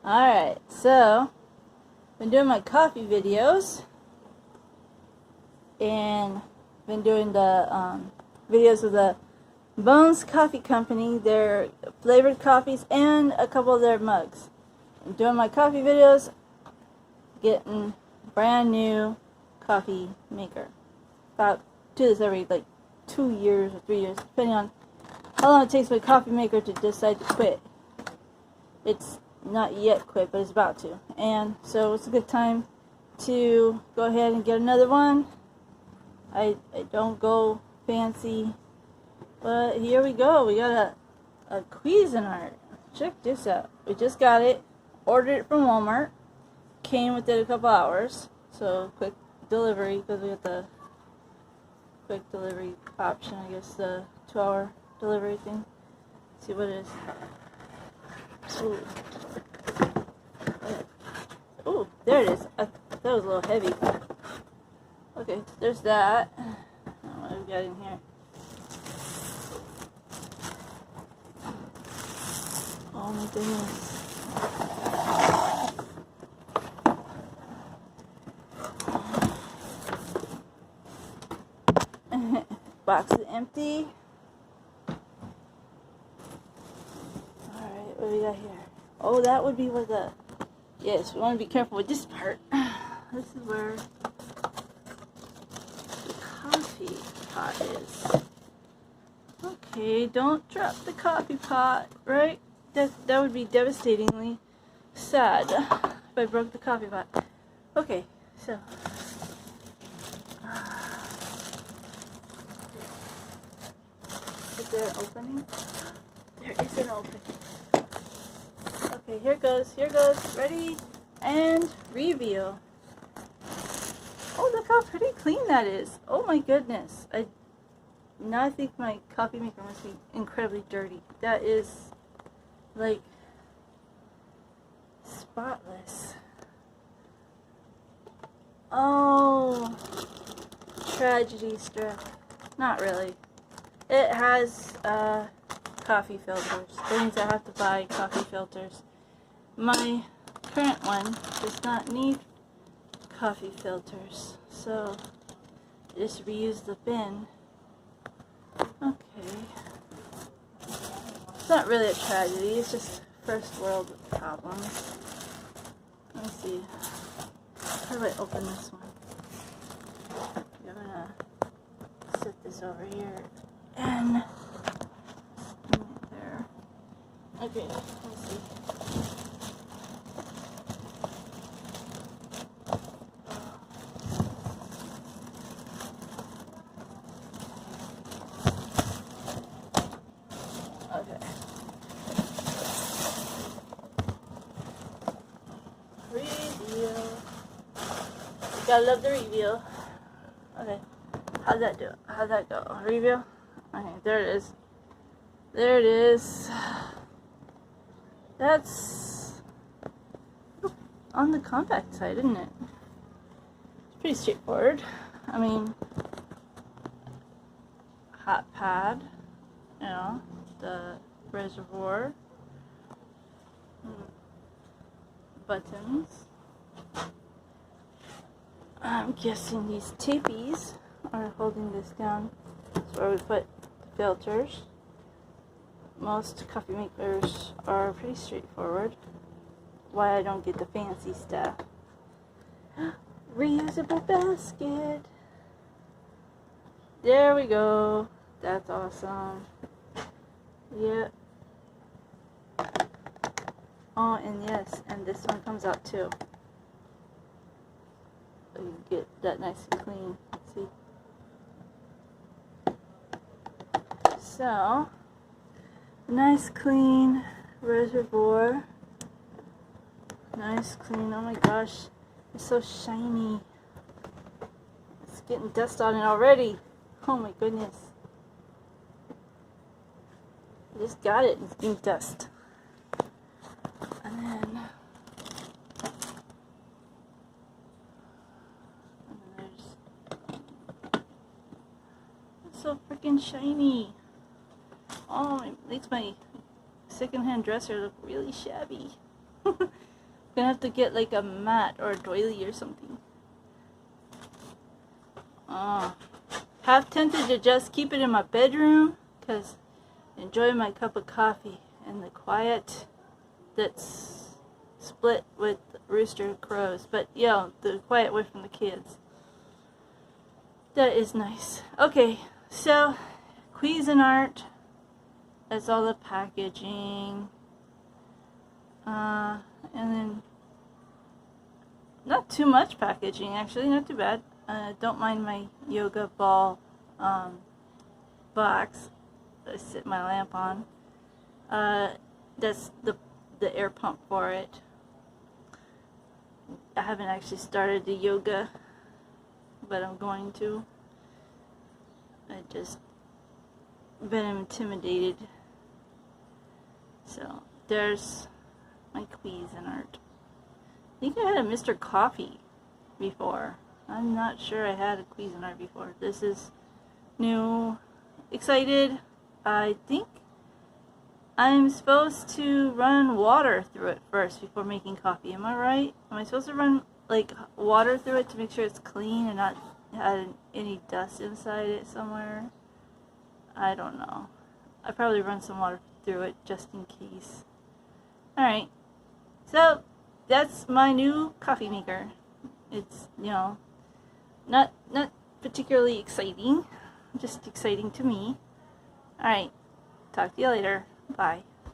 Alright, so been doing my coffee videos and been doing the videos of the Bones Coffee Company, their flavored coffees, and a couple of their mugs. I'm doing my coffee videos, getting brand new coffee maker. About do this every like 2 years or 3 years, depending on how long it takes my coffee maker to decide to quit. It's not yet quit, but it's about to. And so it's a good time to go ahead and get another one. I don't go fancy, but here we go. We got a Cuisinart. Check this out. We just got it. Ordered it from Walmart. Came within a couple hours. So quick delivery, because we got the quick delivery option. I guess the 2-hour delivery thing. Let's see what it is. Ooh. Ooh, there it is. That was a little heavy. Okay, there's that. What have we got in here? Oh my goodness. Box is empty. Alright, what do we got here? Oh, that would be where the... Yes, we want to be careful with this part. This is where the coffee pot is. Okay, don't drop the coffee pot, right? That would be devastatingly sad if I broke the coffee pot. Okay, so... Is there an opening? There is an opening. Okay, here goes. Ready? And reveal. Oh, look how pretty clean that is. Oh my goodness. Now I think my coffee maker must be incredibly dirty. That is, like, spotless. Oh, tragedy struck. Not really. It has, coffee filters. That means I have to buy coffee filters. My current one does not need coffee filters, so just reuse the bin. Okay. It's not really a tragedy, it's just first world problems. Let me see. How do I open this one? I'm gonna set this over here and there. Okay, let's see. Okay. Reveal. You gotta love the reveal. Okay. How'd that do? How'd that go? Reveal? Okay, there it is. There it is. That's on the compact side, isn't it? It's pretty straightforward. I mean, hot pad, you know, the reservoir, buttons. I'm guessing these tappies are holding this down. That's where we put the filters. Most coffee makers are pretty straightforward. Why I don't get the fancy stuff. Reusable basket. There we go. That's awesome. Yep. Oh, and yes, and this one comes out too. So you get that nice and clean. See? So, nice clean reservoir. Nice clean. Oh my gosh, it's so shiny. It's getting dust on it already. Oh my goodness. I just got it. It's getting dust. And then there's... It's so freaking shiny. Oh, it makes my secondhand dresser look really shabby. Gonna have to get like a mat or a doily or something. Half tempted to just keep it in my bedroom because enjoy my cup of coffee and the quiet that's split with rooster crows, but yeah, the quiet away from the kids. That is nice. Okay, so Cuisinart. That's all the packaging. And then not too much packaging, actually, not too bad. Don't mind my yoga ball box that I sit my lamp on. That's the air pump for it. I haven't actually started the yoga, but I'm going to. I just been intimidated. So there's my Cuisinart. I think I had a Mr. Coffee before. I'm not sure I had a Cuisinart before. This is new. Excited. I think I'm supposed to run water through it first before making coffee. Am I right? Am I supposed to run like water through it to make sure it's clean and not have any dust inside it somewhere? I don't know. I probably run some water through it just in case. Alright. So that's my new coffee maker. It's, you know, not particularly exciting, just exciting to me. Alright, talk to you later. Bye.